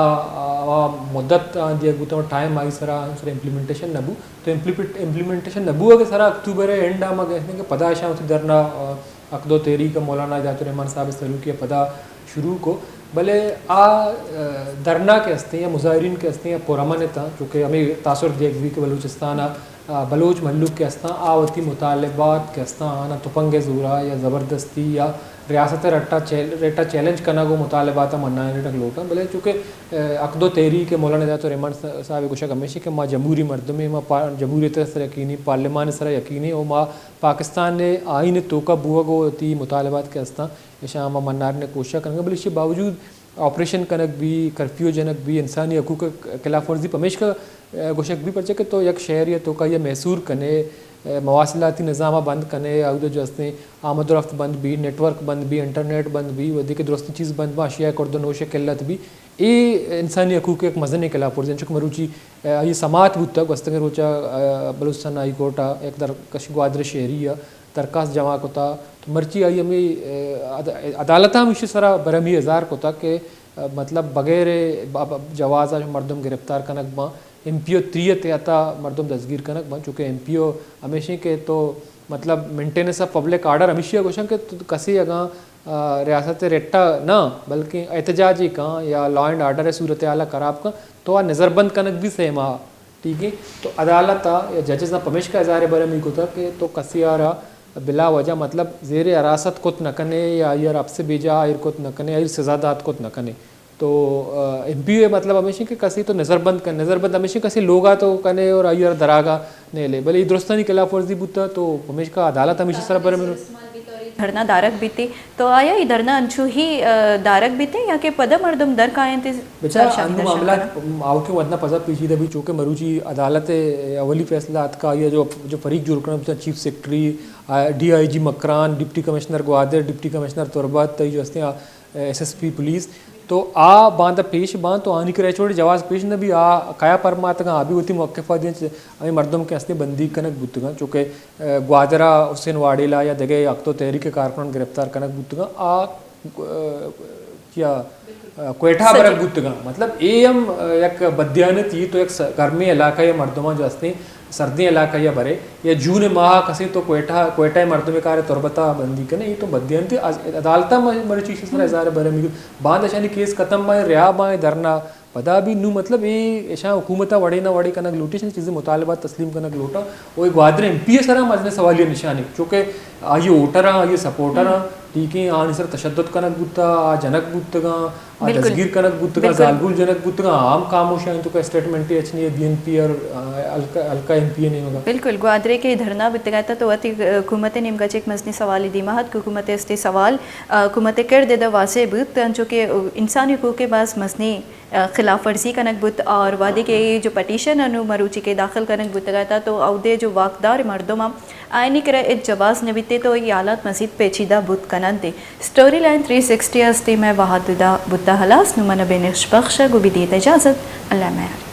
Speaker 2: मुद्दत दिया गुता और टाइम आई सरा इम्प्लीमेंटेशन नबू तो इम्प्लीमेंटेशन नबू अगर सरा अक्टूबर एंड में कहते हैं पदा आशा धरना अकदो तेरी का मौलाना हिदायतुर रहमान साहब सलूकी पदा शुरू को भले धरना के हस्ते या मुजाहरीन के हस्ते या पुरमन था चूँकि हमें तासुर देखी कि बलूचिस्तान बलोच मल्लुक के हस्ता आवती मुतालबात के हस्ता आना तुपंग ज़ूरा या ज़बरदस्ती या रियासत रेटा चैलेंज करना को मुतालबात मन्ना तक लोटा भले चूँकि अकदो तेरी के मौलाना हिदायतुर रहमान साहब गुशा हमेशा कि माँ जमहूरी मरदमे माँ जमहूरियत सर यकीनी पार्लियामान सर यकीनी और माँ पाकिस्तान ने आइन तोका बुआ गो ती मुतालबात के हस्ता यशा माँ मन्नार ने कोशिश करेंगे भले इसके बावजूद ऑपरेशन कनक भी कर्फ्यू जनक भी इंसानी हकूक़ खिलाफ वर्जी पमेश का गोशक भी पड़ तो यक शहर या तो का यह मैसूर कने मवासिलाती निज़ाम बंद कने अवधि जो हस्ते आमद रफ्त बंद भी नेटवर्क बंद भी इंटरनेट बंद भी वधी के दुरुस्ती चीज़ बंद भी अशिया करदो नोश किल्लत भी ये इंसानी हकूक़ एक मजन खिलाफ वर्जी चुक मरूची ये समात बुत तक वस्तंग रोचा बलूचिस्तान हाई कोर्टा एक दर कश ग्वादर शहरी या दरखास्त जमा कोता तो मर्ची आई हमें अदालत हम इसी सरा बरमी हज़ार कोता के मतलब बगैर जवाज़ा मर्दम गिरफ्तार कनक बा MPO 3 आता मर्दम दसगीर कनक बा चूँकि MPO हमेशा के तो मतलब मेंटेनेंस ऑफ पब्लिक आर्डर हमेशा क्वेश्चन के तो कसी अगर रियासत रेट्टा ना बल्कि एहतजाजी का या लॉ एंड आर्डर सूरत आला खराब का तो आ नज़रबंद कनक भी सेम आ ठीक है। तो अदालत या जजेस ना पमेश का इज़ारे बरे में होता कि तो कसियारा बिला वजह मतलब ज़ेर अरासत कुत न कने या यार आपसे बेजा आयर कुत न कने आयर सज़ादात कुत न कने तो MP मतलब हमेशा कि कसी तो नज़रबंद हमेशा कसी लोगा तो कने और आयर दरागा नहीं ले भले दुरुस्तानी खिलाफ वर्जी बुता तो हमेशा का अदालत हमेशा सर बरे में
Speaker 1: धरना दारक बीते तो आया ही धरना अंशु ही दारक बीते या के पद मर्दम दर कायंते
Speaker 2: बेचारा अनु मामला आओ के वतना पजा पीछी दबी चूके मरुची अदालत अवली फैसला का ये जो फरीक जुर्कन chief secretary DIG Makran deputy commissioner Gwadar deputy commissioner Turbat जो हस्ते SSP पुलिस तो आ बांध पेश बांध तो आनी करे छोड़ी जवाब पेश न भी आ काया परमात का अभी होती मौकेफा दिन अभी मर्दम के हस्ते बंदी कनक बुतगा चूँकि ग्वादरा हुसैन वाडेला या जगह अक्तो तहरीक कारकुन गिरफ्तार कनक बुतगा आ क्या कोयठा बरक बुतगा मतलब एम एक बद्यानत ये तो एक गर्मी इलाका या मर्दमा जो हस्ते सर्दी इलाका या बरे या जून माह कसी तो कोयटा मर्दमे कार्य तुरबता बंदी कने ये तो बद्यंती अदालता मरी चीज सर हजार बरे में बांध अशानी केस खत्म बाय रिया बाय धरना पदा भी नू मतलब ये ऐसा हुकूमता वड़े ना वड़े कनक लूटी चीज़ें मुतालबा तस्लीम कनक लूटा वो एक ग्वादर MP सर मजने सवाल ये निशानी चूँकि ये वोटर ये सपोर्टर ठीक है आने सर तशद्दुद कनक बुत्ता जनक बुत्तगा दसगीर कनक बुत्तगा जालगुल जनक बुत्तगा आम खामोश हैं तो का स्टेटमेंट ही अच्छी है BNP और अलका MP नहीं होगा
Speaker 1: बिल्कुल ग्वादरे के धरना बितगा तो अति हुकूमत निमका चेक मसनी सवाल दी महत हुकूमत इस्ते सवाल हुकूमत कर दे वासे बुत जो कि इंसानी हकूक़ के पास मसनी खिलाफ वर्जी कनक बुत और वादे के जो पटिशन अनु मरूची के दाखिल कनक बुतगा था तो अवधे जो वाकदार मर्दमा आयनी करे इत जवाज नबीते तो ये आलात मजीद पेचीदा बुत कनन दे स्टोरी लाइन 360 अस्ते में वहादुदा बुद्दा हलास नुमन बेनिश बख्श गुबिदीत इजाज़त अल्लाह महर।